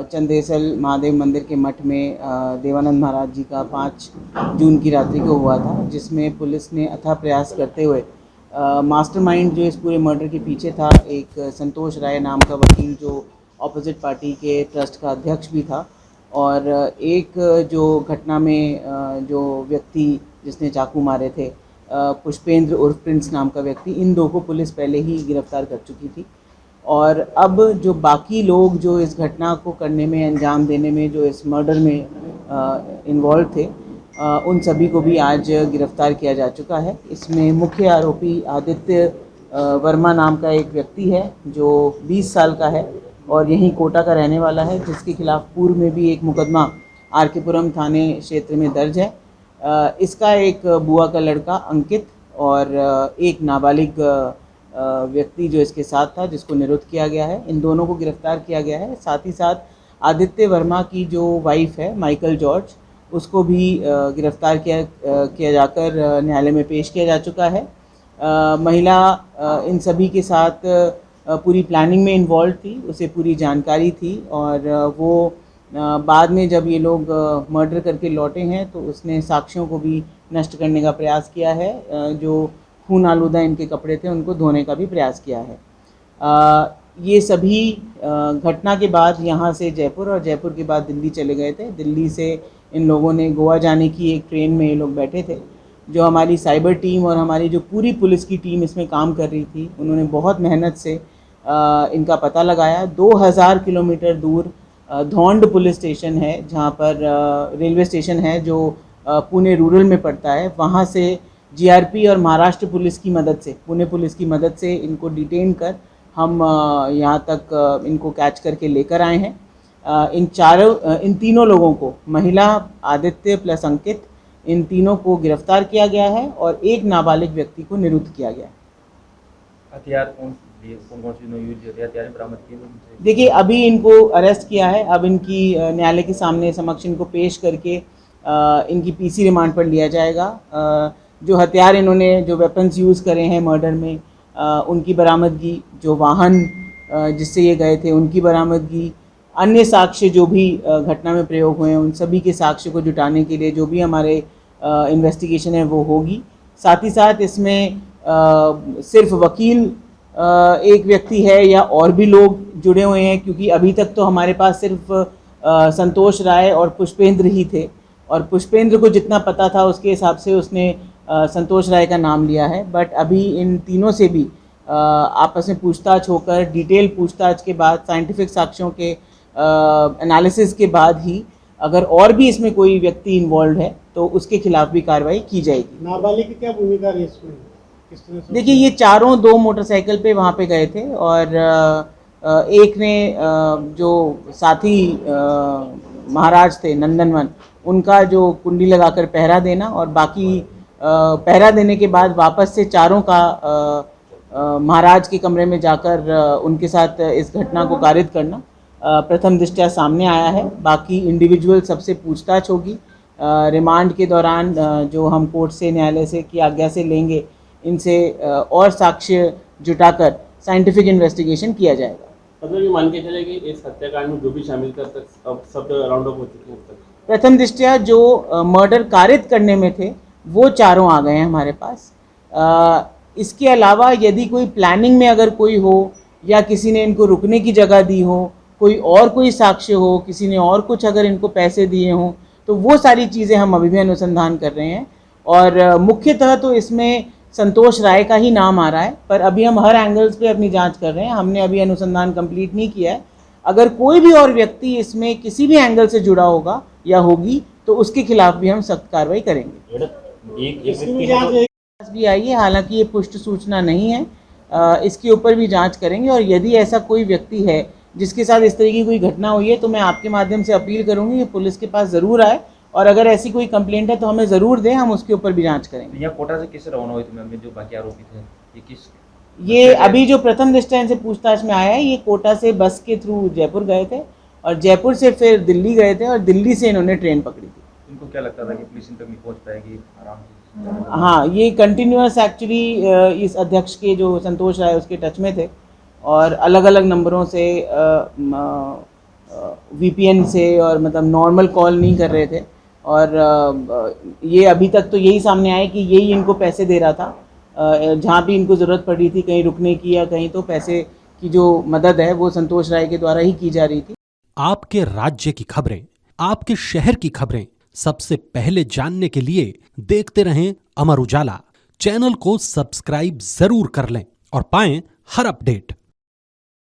चंदेसल महादेव मंदिर के मठ में देवानंद महाराज जी का 5 जून की रात्रि को हुआ था, जिसमें पुलिस ने अथक प्रयास करते हुए मास्टरमाइंड जो इस पूरे मर्डर के पीछे था, एक संतोष राय नाम का वकील जो ऑपोजिट पार्टी के ट्रस्ट का अध्यक्ष भी था, और एक जो घटना में जो व्यक्ति जिसने चाकू मारे थे, पुष्पेंद्र उर्फ प्रिंस नाम का व्यक्ति, इन दो को पुलिस पहले ही गिरफ्तार कर चुकी थी। और अब जो बाकी लोग जो इस घटना को करने में, अंजाम देने में, जो इस मर्डर में इन्वॉल्व थे, उन सभी को भी आज गिरफ्तार किया जा चुका है। इसमें मुख्य आरोपी आदित्य वर्मा नाम का एक व्यक्ति है जो 20 साल का है और यहीं कोटा का रहने वाला है, जिसके खिलाफ पूर्व में भी एक मुकदमा आर.के.पुरम थाने क्षेत्र में दर्ज है। इसका एक बुआ का लड़का अंकित और एक नाबालिग व्यक्ति जो इसके साथ था, जिसको निरुद्ध किया गया है, इन दोनों को गिरफ्तार किया गया है। साथ ही साथ आदित्य वर्मा की जो वाइफ है माइकल जॉर्ज, उसको भी गिरफ्तार किया जाकर न्यायालय में पेश किया जा चुका है। महिला इन सभी के साथ पूरी प्लानिंग में इन्वॉल्व थी, उसे पूरी जानकारी थी, और वो बाद में जब ये लोग मर्डर करके लौटे हैं तो उसने साक्ष्यों को भी नष्ट करने का प्रयास किया है। जो खून आलूदा इनके कपड़े थे उनको धोने का भी प्रयास किया है। ये सभी घटना के बाद यहाँ से जयपुर और जयपुर के बाद दिल्ली चले गए थे। दिल्ली से इन लोगों ने गोवा जाने की एक ट्रेन में ये लोग बैठे थे। जो हमारी साइबर टीम और हमारी जो पूरी पुलिस की टीम इसमें काम कर रही थी, उन्होंने बहुत मेहनत से इनका पता लगाया। 2000 किलोमीटर दूर धौंड पुलिस स्टेशन है, जहाँ पर रेलवे स्टेशन है जो पुणे रूरल में पड़ता है। वहाँ से जीआरपी और महाराष्ट्र पुलिस की मदद से, पुणे पुलिस की मदद से इनको डिटेन कर हम यहाँ तक इनको कैच करके लेकर आए हैं। इन तीनों लोगों को, महिला, आदित्य प्लस अंकित, इन तीनों को गिरफ्तार किया गया है और एक नाबालिग व्यक्ति को निरुद्ध किया गया है। हथियार कौन सी यूज हथियार बरामद किए? देखिए, अभी इनको अरेस्ट किया है। अब इनकी न्यायालय के सामने समक्ष इनको पेश करके इनकी पीसी रिमांड पर लिया जाएगा। जो हथियार इन्होंने, जो वेपन्स यूज़ करे हैं मर्डर में, उनकी बरामदगी, जो वाहन जिससे ये गए थे उनकी बरामदगी, अन्य साक्ष्य जो भी घटना में प्रयोग हुए हैं, उन सभी के साक्ष्य को जुटाने के लिए जो भी हमारे इन्वेस्टिगेशन है वो होगी। साथ ही साथ इसमें सिर्फ वकील एक व्यक्ति है या और भी लोग जुड़े हुए हैं, क्योंकि अभी तक तो हमारे पास सिर्फ संतोष राय और पुष्पेंद्र ही थे, और पुष्पेंद्र को जितना पता था उसके हिसाब से उसने संतोष राय का नाम लिया है। बट अभी इन तीनों से भी आपस में पूछताछ होकर, डिटेल पूछताछ के बाद, साइंटिफिक साक्ष्यों के एनालिसिस के बाद ही अगर और भी इसमें कोई व्यक्ति इन्वॉल्व है तो उसके खिलाफ भी कार्रवाई की जाएगी। नाबालिग की क्या भूमिका रही इसमें? देखिए, ये चारों 2 मोटरसाइकिल पे वहाँ पे गए थे, और एक ने जो साथी महाराज थे नंदनवन, उनका जो कुंडी लगाकर पहरा देना, और बाकी पहरा देने के बाद वापस से चारों का महाराज के कमरे में जाकर उनके साथ इस घटना को कारित करना प्रथम दृष्टया सामने आया है। बाकी इंडिविजुअल सबसे पूछताछ होगी। रिमांड के दौरान जो हम कोर्ट से, न्यायालय से की आज्ञा से लेंगे, इनसे और साक्ष्य जुटाकर साइंटिफिक इन्वेस्टिगेशन किया जाएगा। मतलब ये मान के चले कि इस हत्याकांड में जो भी शामिल कर तक अब सब राउंड अप हो चुके हैं। प्रथम दृष्टया जो मर्डर कारित करने में थे वो चारों आ गए हैं हमारे पास। इसके अलावा यदि कोई प्लानिंग में अगर कोई हो, या किसी ने इनको रुकने की जगह दी हो, कोई साक्ष्य हो, किसी ने और कुछ अगर इनको पैसे दिए हों, तो वो सारी चीज़ें हम अभी भी अनुसंधान कर रहे हैं। और मुख्यतः तो इसमें संतोष राय का ही नाम आ रहा है, पर अभी हम हर एंगल्स पे अपनी जांच कर रहे हैं। हमने अभी अनुसंधान कंप्लीट नहीं किया है। अगर कोई भी और व्यक्ति इसमें किसी भी एंगल से जुड़ा होगा या होगी तो उसके खिलाफ भी हम सख्त कार्रवाई करेंगे। भी आई है, हालांकि ये पुष्ट सूचना नहीं है, इसके ऊपर भी जांच करेंगे, और यदि ऐसा कोई व्यक्ति है जिसके साथ इस तरह की कोई घटना हुई है तो मैं आपके माध्यम से अपील करूंगी कि पुलिस के पास ज़रूर आए, और अगर ऐसी कोई कंप्लेंट है तो हमें ज़रूर दें, हम उसके ऊपर भी जांच करेंगे। यहाँ कोटा से किस रवाना हुई थी जो बाकी आरोपी थे? ये अभी जो प्रथम दृष्टया से पूछताछ में आया है, ये कोटा से बस के थ्रू जयपुर गए थे, और जयपुर से फिर दिल्ली गए थे, और दिल्ली से इन्होंने ट्रेन पकड़ी थी। इनको क्या लगता था कि पुलिस इन तक नहीं पहुँच पाएगी आराम से? हाँ, ये कंटिन्यूअस एक्चुअली इस अध्यक्ष के जो संतोष राय उसके टच में थे, और अलग अलग नंबरों से VPN से और मतलब नॉर्मल कॉल नहीं कर रहे थे। और ये अभी तक तो यही सामने आया कि यही इनको पैसे दे रहा था। जहाँ भी इनको ज़रूरत पड़ी थी कहीं रुकने की या कहीं, तो पैसे की जो मदद है वो संतोष राय के द्वारा ही की जा रही थी। आपके राज्य की खबरें, आपके शहर की खबरें सबसे पहले जानने के लिए देखते रहें अमर उजाला। चैनल को सब्सक्राइब जरूर कर लें और पाएं हर अपडेट।